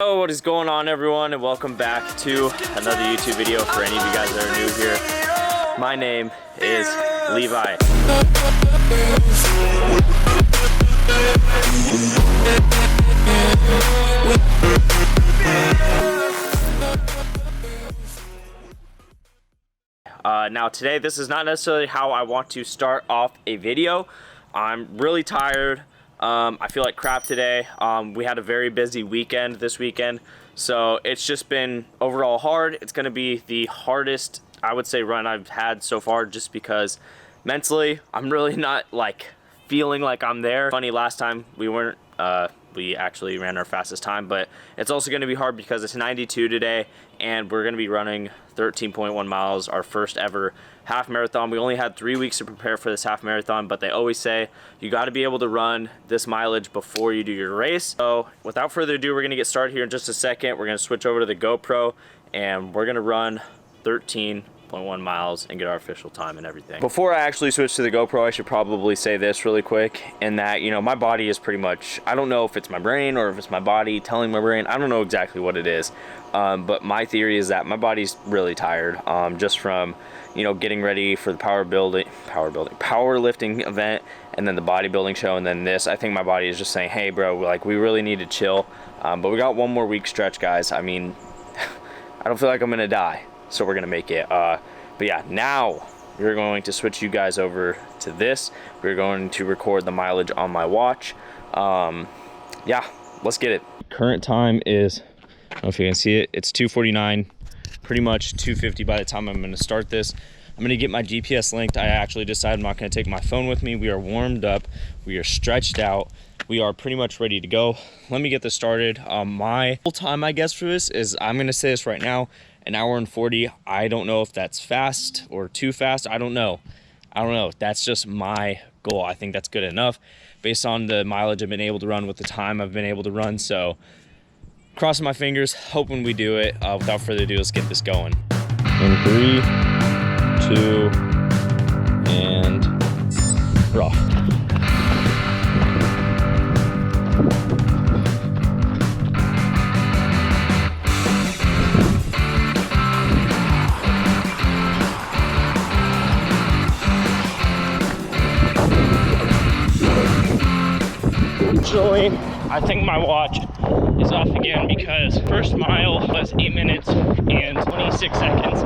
Hello, what is going on, everyone, and welcome back to another YouTube video. For any of you guys that are new here, my name is Levi. Now today, this is not necessarily how I want to start off a video. I'm really tired. I feel like crap today. We had a very busy weekend this weekend, so it's just been overall hard. It's going to be the hardest, I would say, run I've had so far, just because mentally I'm really not like feeling like I'm there. Funny, last time we weren't, we actually ran our fastest time, but it's also going to be hard because it's 92 today and we're going to be running 13.1 miles, our first ever half marathon. We only had 3 weeks to prepare for this half marathon, but they always say you got to be able to run this mileage before you do your race. So without further ado, we're going to get started here in just a second. We're going to switch over to the GoPro and we're going to run 13.1 miles and get our official time and everything. Before I actually switch to the GoPro, I should probably say this really quick, in that, you know, my body is pretty much, I don't know if it's my brain or if it's my body telling my brain, I don't know exactly what it is, but my theory is that my body's really tired, just from, you know, getting ready for the powerlifting event, and then the bodybuilding show, and then this. I think my body is just saying, hey bro, like, we really need to chill. But we got one more week stretch, guys. I mean, I don't feel like I'm gonna die, so we're gonna make it. But yeah, now we're going to switch you guys over to this. We're going to record the mileage on my watch. Yeah, let's get it. Current time is, I don't know if you can see it, it's 2:49, pretty much 2:50 by the time I'm going to start this. I'm going to get my GPS linked. I actually decided I'm not going to take my phone with me. We are warmed up, we are stretched out, we are pretty much ready to go. Let me get this started. My full time, I guess, for this is, I'm going to say this right now, 1 hour and 40. I don't know if that's fast or too fast. I don't know. That's just my goal. I think that's good enough based on the mileage I've been able to run with the time I've been able to run. So crossing my fingers, hoping we do it. Without further ado, let's get this going. In 3, 2, and we're off. Unfortunately, I think my watch is off again, because first mile was 8 minutes and 26 seconds,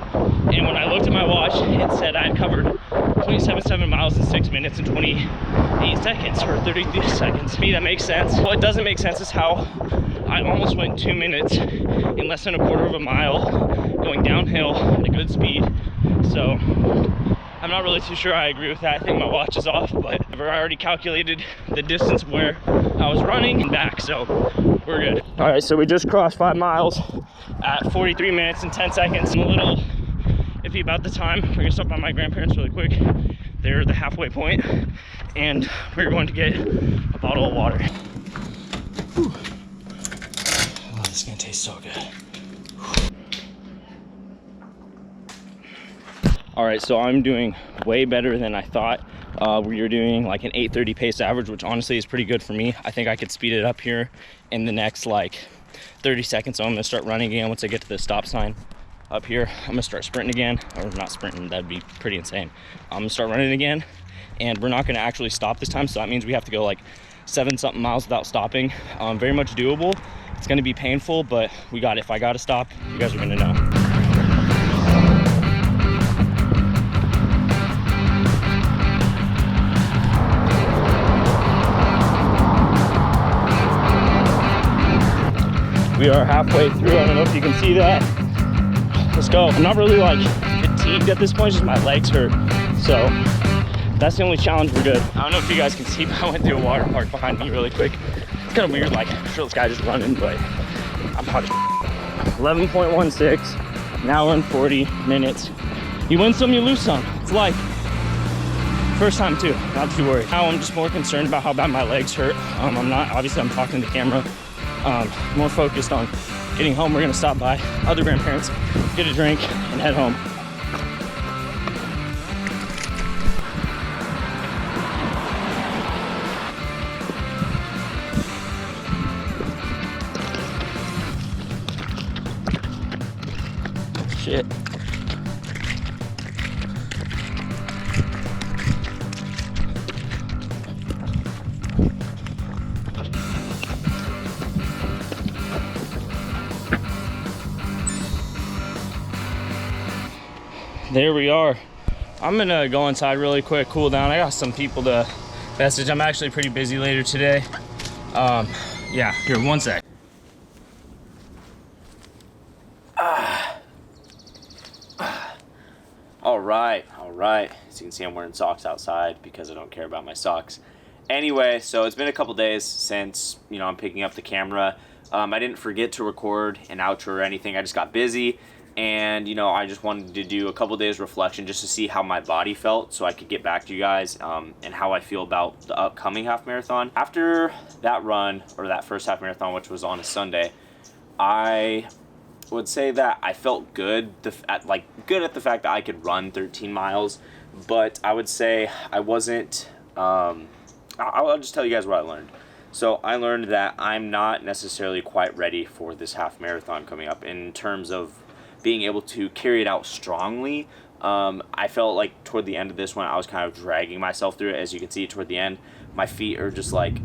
and when I looked at my watch, it said I had covered 27 miles in 6 minutes and 28 seconds, or 33 seconds. To me, that makes sense. What doesn't make sense is how I almost went 2 minutes in less than a quarter of a mile going downhill at a good speed. So I'm not really too sure I agree with that. I think my watch is off, but I already calculated the distance where I was running and back, so we're good. All right, so we just crossed 5 miles at 43 minutes and 10 seconds. I'm a little iffy about the time. We're gonna stop by my grandparents really quick. They're the halfway point, and we're going to get a bottle of water. Whew. Oh, this is gonna taste so good. All right, so I'm doing way better than I thought. We were doing like an 8:30 pace average, which honestly is pretty good for me. I think I could speed it up here in the next like 30 seconds. So I'm gonna start running again once I get to the stop sign up here. I'm gonna start sprinting again, or not sprinting, that'd be pretty insane. I'm gonna start running again, and we're not gonna actually stop this time. So that means we have to go like 7-something miles without stopping. Very much doable. It's gonna be painful, but we got it. If I gotta stop, you guys are gonna know. We are halfway through. I don't know if you can see that. Let's go. I'm not really like fatigued at this point, just my legs hurt. So that's the only challenge. We're good. I don't know if you guys can see, but I went through a water park behind me really quick. It's kind of weird, like, I'm sure this guy just running, but I'm hot as 11.16, 1 hour and 40 minutes. You win some, you lose some. It's life. First time too, not too worried. Now I'm just more concerned about how bad my legs hurt. I'm not, obviously I'm talking to the camera. More focused on getting home. We're gonna stop by other grandparents, get a drink, and head home. Shit. There we are. I'm gonna go inside really quick, cool down. I got some people to message. I'm actually pretty busy later today. Yeah, here, one sec. All right. As you can see, I'm wearing socks outside because I don't care about my socks. Anyway, so it's been a couple days since, you know, I'm picking up the camera. I didn't forget to record an outro or anything. I just got busy. And, you know, I just wanted to do a couple days reflection just to see how my body felt so I could get back to you guys and how I feel about the upcoming half marathon. After that run, or that first half marathon, which was on a Sunday, I would say that I felt good, good at the fact that I could run 13 miles, but I would say I wasn't, I'll just tell you guys what I learned. So I learned that I'm not necessarily quite ready for this half marathon coming up in terms of being able to carry it out strongly. I felt like toward the end of this one, I was kind of dragging myself through it. As you can see toward the end, my feet are just like,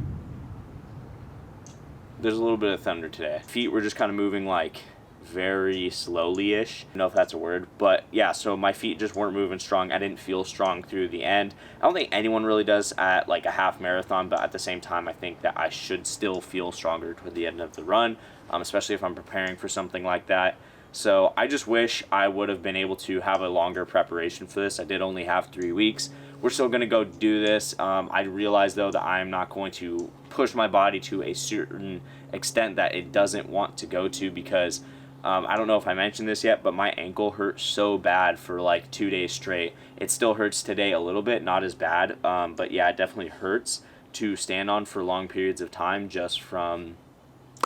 there's a little bit of thunder today. Feet were just kind of moving like very slowly-ish. I don't know if that's a word, but yeah, so my feet just weren't moving strong. I didn't feel strong through the end. I don't think anyone really does at like a half marathon, but at the same time, I think that I should still feel stronger toward the end of the run, especially if I'm preparing for something like that. So I just wish I would have been able to have a longer preparation for this. I did only have 3 weeks. We're still going to go do this. I realize, though, that I'm not going to push my body to a certain extent that it doesn't want to go to because I don't know if I mentioned this yet, but my ankle hurt so bad for like 2 days straight. It still hurts today a little bit, not as bad, but yeah, it definitely hurts to stand on for long periods of time just from,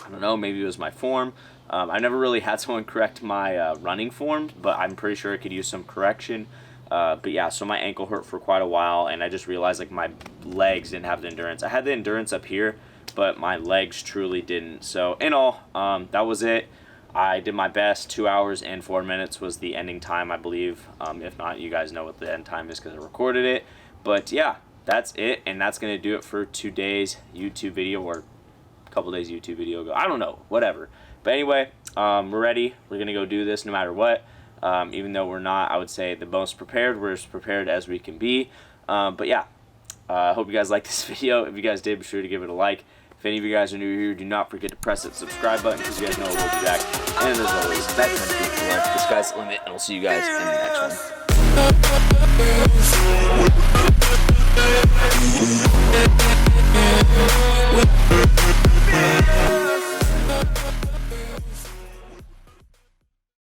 I don't know, maybe it was my form. I never really had someone correct my running form, but I'm pretty sure I could use some correction. But yeah, so my ankle hurt for quite a while, and I just realized like my legs didn't have the endurance. I had the endurance up here, but my legs truly didn't. So in all, that was it. I did my best. 2 hours and 4 minutes was the ending time, I believe. If not, you guys know what the end time is because I recorded it. But yeah, that's it, and that's going to do it for today's YouTube video, or a couple days YouTube video ago. I don't know, whatever. But anyway, we're ready. We're going to go do this no matter what. Even though we're not, I would say, the most prepared. We're as prepared as we can be. But yeah, I hope you guys liked this video. If you guys did, be sure to give it a like. If any of you guys are new here, do not forget to press that subscribe button because you guys know we'll be back. And as always, that kind of people like. The sky's the limit, and we'll see you guys in the next one.